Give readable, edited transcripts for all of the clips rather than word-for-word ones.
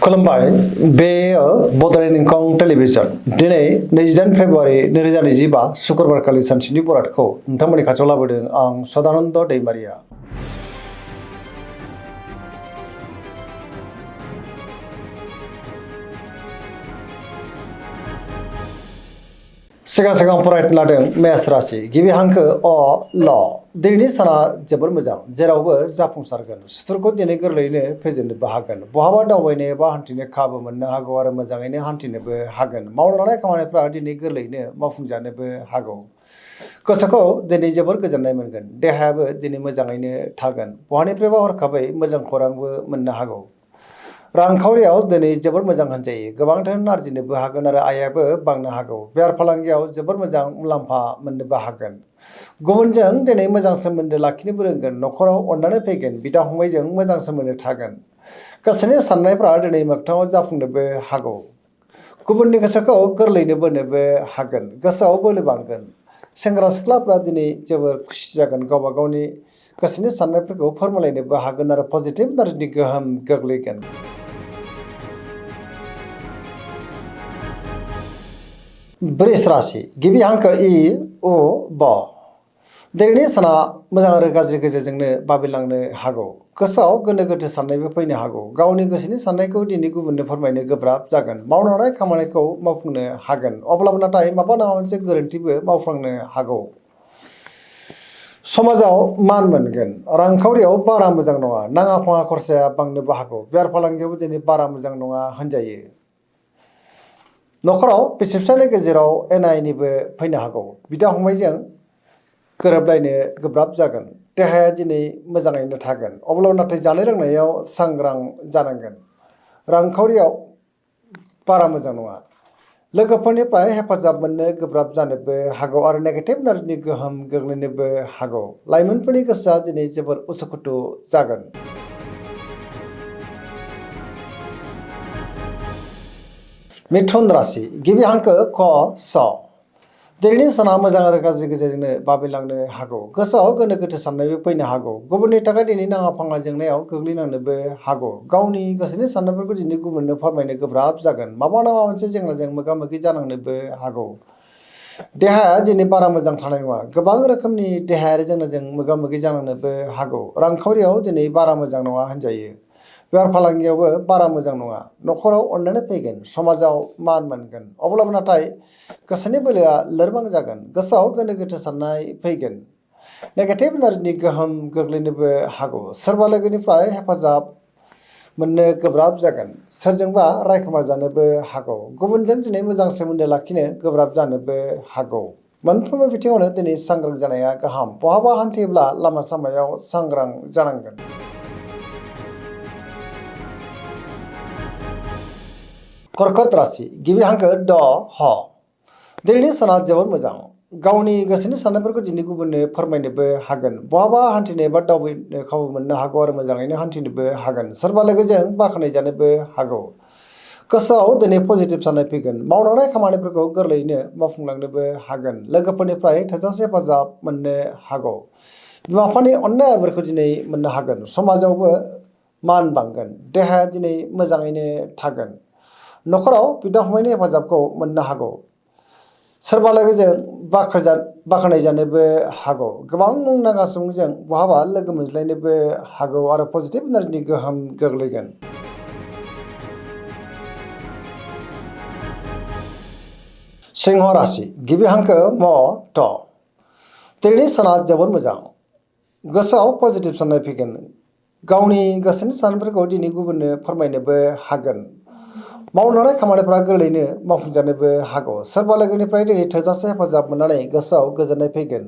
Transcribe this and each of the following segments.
खुलुमबाय बेयो बड'लेण्ड इंखं टेलिभिजन दिनै 28 फेब्रुवारि 2025 शुक्रबारखालि सानसेनि बरादखौ नोंथांमोननि खाथियाव लाबोदों आं सदानन्द दैमारिया। सिगां फरायनो लादों मेष राशि गिबि हांखो अ ल दिनैनि साना जोबोर मोजां जेरावबो जाफुंसारगोन सुथुरखौ दिनै गोरलैयैनो फेजेननोबो हागोन बहाबा दावबायनो एबा हान्थिनो खाबु मोननो हागौ आरो मोजाङैनो हान्थिनोबो हागोन मावनो लानाय खामानिफ्रा दिनै गोरलैयैनो मावफुंजानोबो हागौ गोसोखौ दिनै जोबोर गोजोननाय मोनगोन देहायाबो दिनै मोजाङैनो थागोन बहानिफ्रायबा हरखाबै मोजां खौरांबो मोननो हागौ रांखावरियाव दिनै जोबोर मोजां होनजायो गोबां धोन आरजिनोबो हागोन आरो आयाबो बांनो हागौ बेफार फालांगियाव जोबोर मोजां मुलाम्फा मोननोबो हागोन गुबुनजों दिनै मोजां सोमोन्दो लाखिनोबो रोंगोन न'खराव अननानै फैगोन बिदा फंबायजों मोजां सोमोन्दो थागोन गोसोनि साननायफ्रा दिनै मोगथाङाव जाफुंनोबो हागौ गुबुननि गोसोखौ गोरलैयैनो बोनोबो हागोन गोसोआव बोलो बांगोन सेंग्रा सिख्लाफ्रा दिनै जोबोर खुसि जागोन गावबा गावनि गोसोनि साननायफोरखौ फोरमायलायनोबो हागोन आरो पजिटिभ एनार्जिनि गोहोम गोग्लैगोन वृष राशि गिबि हांखो इ उ ब दिनैनि साना मोजां आरो गाज्रि गेजेरजोंनो बाबेनलांनो हागौ गोसोआव गोनो गोथो साननायबो फैनो हागौ गावनि गोसोनि साननायखौ दिनै गुबुननो फोरमायनो गोब्राब जागोन मावनो हानाय खामानिखौ मावफुंनो हागोन अब्लाबो नाथाय माबा नङा मोनसे गोरोन्थिबो मावफ्लांनो हागौ समाजाव मान मोनगोन रांखावरियाव बारा मोजां नङा नाङा फाङा खरसाया बांनोबो हागौ बेफार फालांगियावबो दिनै बारा मोजां नङा होनजायो न'खराव बिसि फिसायनि गेजेराव एना एनिबो फैनो हागौ बिदा फंबायजों गोरोबलायनो गोब्राब जागोन देहाया दिनै मोजाङैनो थागोन अब्लाबो नाथाय जानाय लोंनायाव सांग्रां जानांगोन रांखावरियाव बारा मोजां नङा लोगोफोरनिफ्राय हेफाजाब मोननो गोब्राब जानोबो हागौ आरो नेगेटिभ एनार्जिनि गोहोम गोग्लैनोबो हागौ लाइमोनफोरनि गोसोआ दिनै जोबोर उसुखुथु जागोन मिथुन राशि गिबि हांखो क स दिनैनि साना मोजां आरो गाज्रि गेजेरजोंनो बाबेनलांनो हागौ गोसोआव गोनो गोथो साननायबो फैनो हागौ गुबुननि थाखाय दिनै नाङा फाङा जेंनायाव गोग्लैनांनोबो हागौ गावनि गोसोनि साननायफोरखौ दिनै गुबुननो फोरमायनो गोब्राब जागोन माबा नङा मोनसे जेंनाजों मोगा मोगि जानांनोबो हागौ देहाया दिनै बारा मोजां थानाय नङा गोबां रोखोमनि देहायारि जेंनाजों मोगा मोगि जानांनोबो हागौ रांखावरियाव दिनै बारा मोजां नङा होनजायो बेफार फालांगियावबो बारा मोजां नङा न'खराव अननानै फैगोन समाजाव मान मोनगोन अब्लाबो नाथाय गोसोनि बोलोआ लोरबां जागोन गोसोआव गोनो गोथो साननाय फैगोन नेगेटिभ एनार्जिनि गोहोम गोग्लैनोबो हागौ सोरबा लोगोनिफ्राय हेफाजाब मोननो गोब्राब जागोन सोरजोंबा रायखोमा जानोबो हागौ गुबुनजों दिनै मोजां सोमोन्दो लाखिनो गोब्राब जानोबो हागौ मोनफ्रोमबो बिथिङावनो दिनै सांग्रां जानाया गाहाम बहाबा हान्थियोब्ला लामा सामायाव सांग्रां जानांगोन कर्कट राशि गिबि हांखो ड ह दिनैनि साना जोबोर मोजां गावनि गोसोनि साननायफोरखौ दिनै गुबुननो फोरमायनोबो हागोन बहाबा हान्थिनो एबा दावबायनो खाबु मोननो हागौ आरो मोजाङैनो हान्थिनोबो हागोन सोरबा लोगोजों बाख्नाय जानोबो हागौ गोसोआव दिनै पजिटिभ साननाय फैगोन मावनो हानाय खामानिफोरखौ गोरलैयैनो मावफुंलांनोबो हागोन लोगोफोरनिफ्राय थोजासे हेफाजाब मोननो हागौ बिमा बिफानि अननाय आबोरखौ दिनै मोननो हागोन समाजावबो मान बांगोन देहाया दिनै मोजाङैनो थागोन न'खराव बिदा फंबायनि हेफाजाबखौ मोननो हागौ सोरबा लोगोजों बाख्नाय जानोबो हागौ गोबां मुंदांखा सुबुंजों बहाबा लोगो मोनज्लायनोबो हागौ आरो पजिटिभ एनार्जिनि गोहोम गोग्लैगोन सिंह राशि गिबि हांखो म थ दिनैनि साना जोबोर मोजां गोसोआव पजिटिभ साननाय फैगोन गावनि गोसोनि साननायफोरखौ दिनै गुबुननो फोरमायनोबो हागोन मावनो हानाय खामानिफ्रा गोरलैयैनो मावफुंजानोबो हागौ सोरबा लोगोनिफ्राय दिनै थोजासे हेफाजाब मोननानै गोसोआव गोजोननाय फैगोन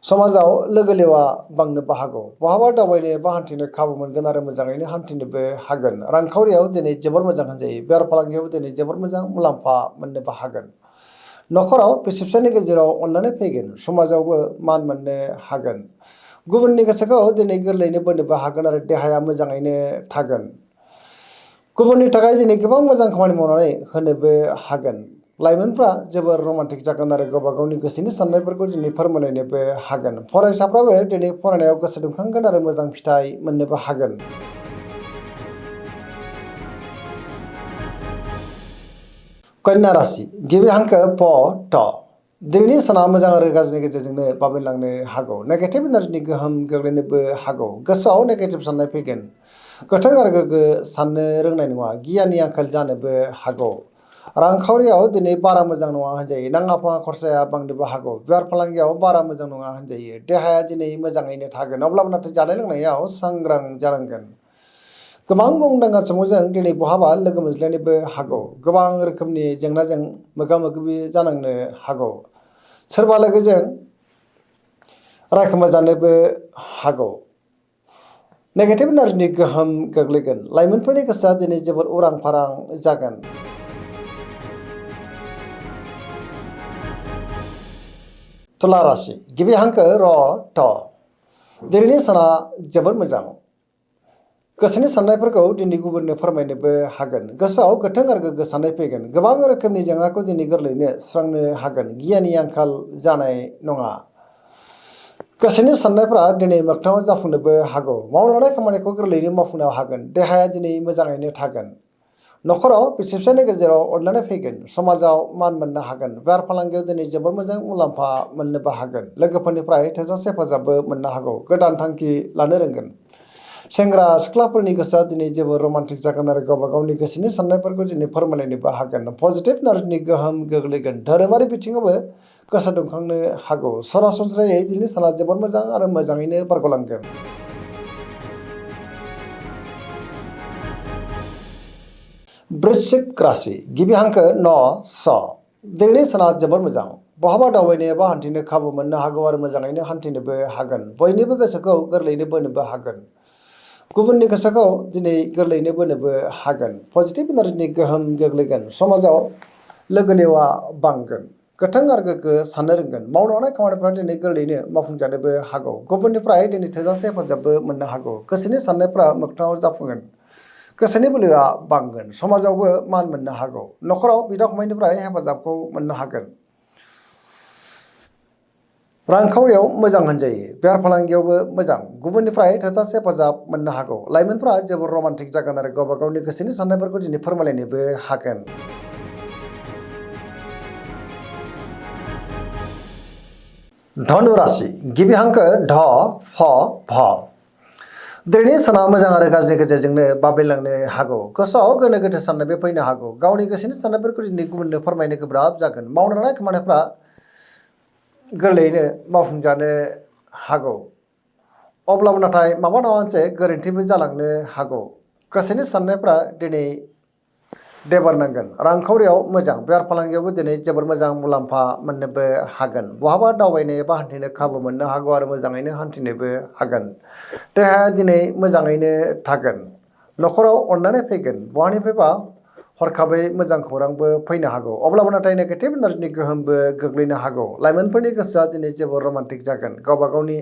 समाजाव लोगो लेवा बांनोबो हागौ बहाबा दावबायनो एबा हान्थिनो खाबु मोनगोन आरो मोजाङैनो हान्थिनोबो हागोन रांखावरियाव दिनै जोबोर मोजां होनजायो बेफार फालांगियाव दिनै जोबोर मोजां मुलाम्फा मोननोबो हागोन न'खराव बिसि फिसायनि गेजेराव अननानै फैगोन समाजावबो मान मोननो हागोन गुबुननि गोसोखौ दिनै गोरलैयैनो बोनोबो हागोन आरो देहाया मोजाङैनो थागोन गुबुननि थाखाय दिनै गोबां मोजां खामानि मावनानै होनोबो हागोन लाइमोनफ्रा जोबोर रमान्टिक जागोन आरो गावबा गावनि गोसोनि साननायफोरखौ दिनै फोरमायलायनोबो हागोन फरायसाफ्राबो दिनै फरायनायाव गोसो दुंखांगोन आरो मोजां फिथाइ मोननोबो हागोन कन्या राशि गिबि हांखो प ट दिनैनि साना मोजां आरो गाज्रिनि गेजेरजोंनो बाबेनलांनो हागौ नेगेटिभ एनार्जिनि गोहोम गोग्लैनोबो हागौ गोसोआव नेगेटिभ साननाय फैगोन गोथों आरो गोग्गो साननो रोंनाय नङा गियाननि आंखाल जानोबो हागौ रांखावरियाव दिनै बारा मोजां नङा होनजायो नाङा फाङा खरसाया बांनोबो हागौ बेफार फालांगियाव बारा मोजां नङा होनजायो देहाया दिनै मोजाङैनो थागोन अब्लाबो नाथाय जानाय लोंनायाव सांग्रां जानांगोन गोबां मुंदांखा सुबुंजों दिनै बहाबा लोगो मोनज्लायनोबो हागौ गोबां रोखोमनि जेंनाजों मोगा मोगि जानांनो हागौ सोरबा लोगोजों रायखोमा जानोबो हागौ नेगेटिभ एनार्जिनि गोहोम गोग्लैगोन लाइमोनफोरनि गोसोआ दिनै जोबोर उरां फारां जागोन तुला राशि गिबि हांखो र ट दिनैनि साना जोबोर मोजां गोसोनि साननायफोरखौ दिनै गुबुननो फोरमायनोबो हागोन गोसोआव गोथों आरो गोग्गो साननाय फैगोन गोबां रोखोमनि जेंनाखौ दिनै गोरलैयैनो सुस्रांनो हागोन गियाननि आंखाल जानाय नङा गोसोनि साननायफ्रा दिनै मोगथाङाव जाफुंनोबो हागौ मावनो लानाय खामानिखौ गोरलैयैनो मावफुंनो हागोन देहाया दिनै मोजाङैनो थागोन न'खराव बिसि फिसायनि गेजेराव अनलायनाय फैगोन समाजाव मान मोननो हागोन बेफार फालांगियाव दिनै जोबोर मोजां मुलाम्फा मोननोबो हागोन लोगोफोरनिफ्राय थोजासे हेफाजाबबो मोननो हागौ गोदान थांखि लानो रोंगोन सेंग्रा सिख्लाफोरनि गोसोआ दिनै जोबोर रमान्टिक जागोन आरो गावबा गावनि गोसोनि साननायफोरखौ दिनै फोरमायलायनोबो हागोन पजिटिभ एनार्जिनि गोहोम गोग्लैगोन धोरोमारि बिथिङावबो गोसो दुंखांनो हागौ सरासनस्रायै दिनै साना जोबोर मोजां आरो मोजाङैनो बारग'लांगोन वृश्चिक राशि गिबि हांखो न स दिनैनि साना जोबोर मोजां बहाबा दावबायनो एबा हान्थिनो खाबु मोननो हागौ आरो मोजाङैनो हान्थिनोबो हागोन बयनिबो गोसोखौ गोरलैयैनो बोनोबो हागोन गुबुननि गोसोखौ दिनै गोरलैयैनो बोनोबो हागोन पजिटिभ एनार्जिनि गोहोम गोग्लैगोन समाजाव लोगो लेवा बांगोन गोथों आरो गोग्गो साननो रोंगोन मावनो हानाय खामानिफ्रा दिनै गोरलैयैनो मावफुंजानोबो हागौ गुबुननिफ्राय दिनै थोजासे हेफाजाबबो मोननो हागौ गोसोनि साननायफ्रा मोगथाङाव जाफुंगोन गोसोनि बोलोआ बांगोन समाजावबो मान मोननो हागौ न'खराव बिदा फंबायनिफ्राय हेफाजाबखौ मोननो हागोन रांखावरियाव मोजां होनजायो बेफार फालांगियावबो मोजां गुबुननिफ्राय थोजासे हेफाजाब मोननो हागौ लाइमोनफ्रा जोबोर रमान्टिक जागोन आरो गावबा गावनि गोसोनि साननायफोरखौ दिनै फोरमायलायनोबो हागोन धनु राशि गिबि हांखो ढ फ भ दिनैनि साना मोजां आरो गाज्रिनि गेजेरजोंनो बाबेनलांनो हागौ गोसोआव गोनो गोथो साननायबो फैनो हागौ गावनि गोसोनि साननायफोरखौ दिनै गुबुननो फोरमायनो गोब्राब जागोन मावनो लानाय खामानिफ्रा गोरलैयैनो मावफुंजानो हागौ अब्लाबो नाथाय माबा नङा मोनसे गोरोन्थिबो जालांनो हागौ गोसोनि साननायफ्रा दिनै देबारनांगोन रांखावरियाव मोजां बेफार फालांगियावबो दिनै जोबोर मोजां मुलाम्फा मोननोबो हागोन बहाबा दावबायनो एबा हान्थिनो खाबु मोननो हागौ आरो मोजाङैनो हान्थिनोबो हागोन देहाया दिनै मोजाङैनो थागोन न'खराव अनलायनाय फैगोन बहानिफ्रायबा हरखाबै मोजां खौरांबो फैनो हागौ अब्लाबो नाथाय नेगेटिभ एनार्जिनि गोहोमबो गोग्लैनो हागौ लाइमोनफोरनि गोसोआ दिनै जोबोर रमान्टिक जागोन गावबा गावनि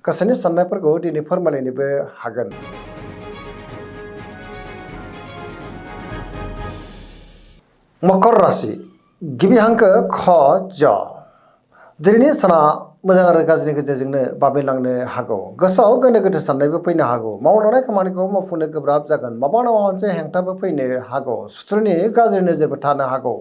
गोसोनि साननायफोरखौ दिनै फोरमायलायनोबो हागोन मकर राशि गिबि हांखो ख ज दिनैनि साना मोजां आरो गाज्रिनि गेजेरजोंनो बाबेनलांनो हागौ गोसोआव गोनो गोथो साननायबो फैनो हागौ मावनो लानाय खामानिखौ मावफुंनो गोब्राब जागोन माबा नङा मोनसे हेंथाबो फैनो हागौ सुथुरनि गाज्रि नोजोरबो थानो हागौ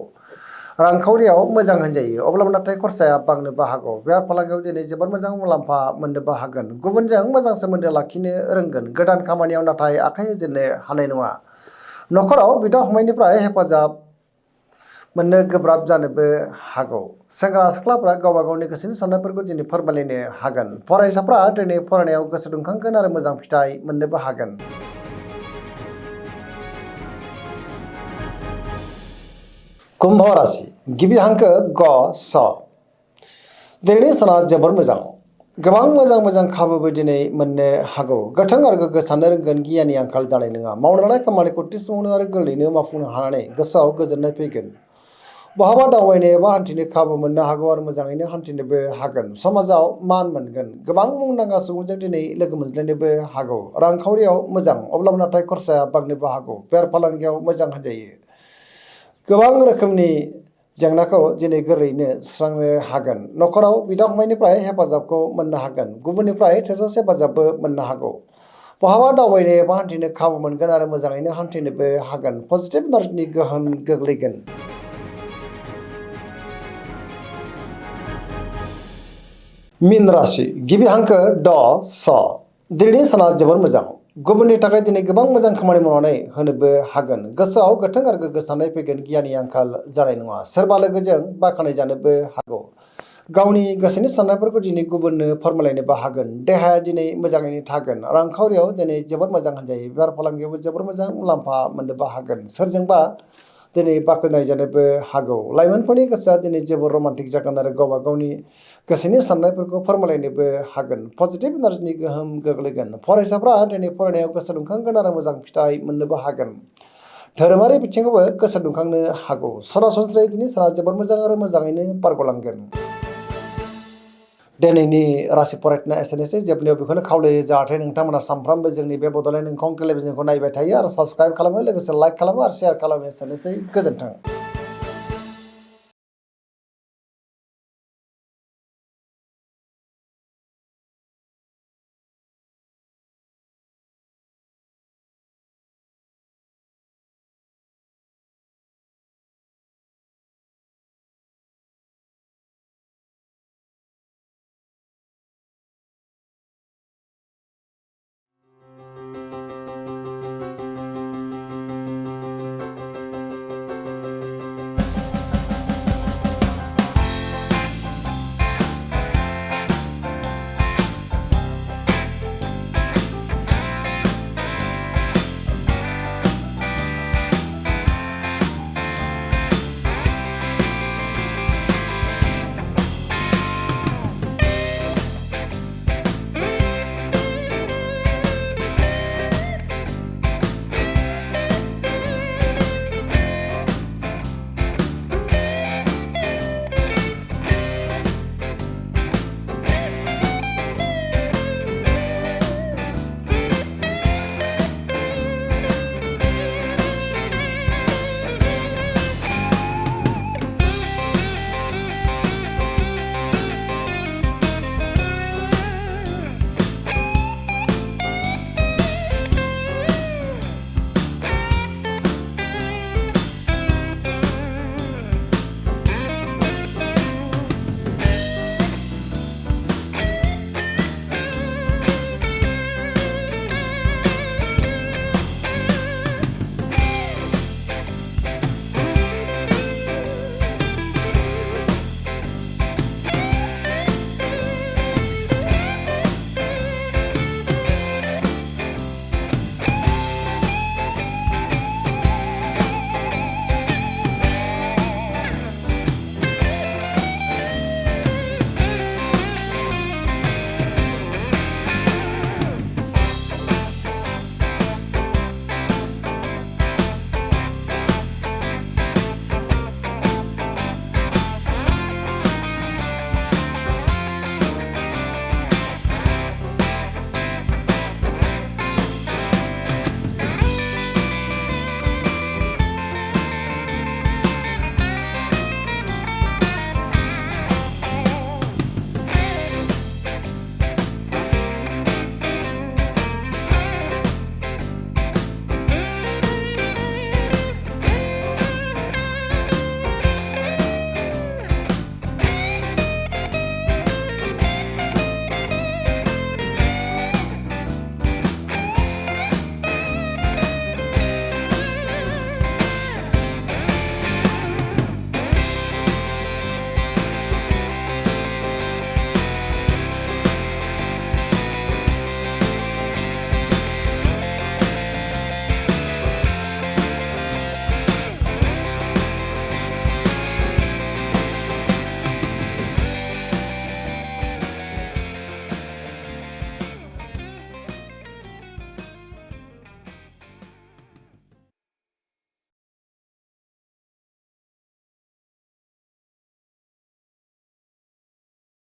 रांखावरियाव मोजां होनजायो अब्लाबो नाथाय खरसाया बांनोबो हागौ बेफार फालांगियाव दिनै जोबोर मोजां मुलाम्फा मोननोबो हागोन गुबुनजों मोजां सोमोन्दो लाखिनो रोंगोन गोदान खामानियाव नाथाय आखाइ होजेननो हानाय नङा न'खराव बिदा फंबायनिफ्राय हेफाजाब मोननो गोब्राब जानोबो हागौ सेंग्रा सिख्लाफ्रा गावबा गावनि गोसोनि साननायफोरखौ दिनै फोरमायलायनो हागोन फरायसाफ्रा दिनै फरायनायाव गोसो दुंखांगोन आरो मोजां फिथाइ मोननोबो हागोन कुम्भ राशि गिबि हांखो ग स दिनैनि साना जोबोर मोजां गोबां मोजां खाबुबो दिनै मोननो हागौ गोथों आरो गोग्गो साननो रोंगोन गियाननि आंखाल जानाय नङा मावनो लानाय खामानिखौ थि समावनो आरो गोरलैयैनो मावफुंनो हानानै गोसोआव गोजोननाय फैगोन बहाबा दावबायनो एबा हान्थिनो खाबु मोननो हागौ आरो मोजाङैनो हान्थिनोबो हागोन समाजाव मान मोनगोन गोबां मुंदांखा सुबुंजों दिनै लोगो मोनज्लायनोबो हागौ रांखावरियाव मोजां अब्लाबो नाथाय खरसाया बांनोबो हागौ बेफार फालांगियाव मोजां होनजायो गोबां रोखोमनि जेंनाखौ दिनै गोरलैयैनो सुस्रांनो हागोन न'खराव बिदा फंबायनिफ्राय हेफाजाबखौ मोननो हागोन गुबुननिफ्राय थोजासे हेफाजाबबो मोननो हागौ बहाबा दावबायनो एबा हान्थिनो खाबु मोनगोन आरो मोजाङैनो हान्थिनोबो हागोन पजिटिभ एनार्जिनि गोहोम गोग्लैगोन मीन राशि गिबि हांखो ड स दिनैनि साना जोबोर मोजां गुबुननि थाखाय दिनै गोबां मोजां खामानि मावनानै होनोबो हागोन गोसोआव गोथों आरो गोग्गो साननाय फैगोन गियाननि आंखाल जानाय नङा सोरबा लोगोजों बाखनाय जानोबो हागौ गावनि गोसोनि साननायफोरखौ दिनै गुबुननो फोरमायलायनोबो हागोन देहाया दिनै मोजाङैनो थागोन रांखावरियाव दिनै जोबोर मोजां होनजायो बेफार फालांगियावबो जोबोर मोजां मुलाम्फा मोननोबो हागोन सोरजोंबा दिनै बाखनाय जानोबो हागौ लाइमोनफोरनि गोसोआ दिनै जोबोर रमान्टिक जागोन आरो गावबा गावनि गोसोनि साननायफोरखौ फोरमायलायनोबो हागोन पजिटिभ एनार्जिनि गोहोम गोग्लैगोन फरायसाफ्रा दिनै फरायनायाव गोसो दुंखांगोन आरो मोजां फिथाइ मोननोबो हागोन धोरोमारि बिथिङावबो गोसो दुंखांनो हागौ सरासनस्रायै दिनै साना जोबोर मोजां आरो मोजाङैनो बारग'लांगोन दिनैनि राशि फरायनाया एसेनोसै जोबनायाव बेखौनो खावलायो जाहाथे नोंथांमोना सानफ्रामबो जोंनि बे बड'लेण्ड इंखं टेलिभिजनखौ नायबाय थायो आरो साबस्क्राइब खालामो लोगोसे लाइक खालामो आरो शेयार खालामो एसेनोसै गोजोन्थों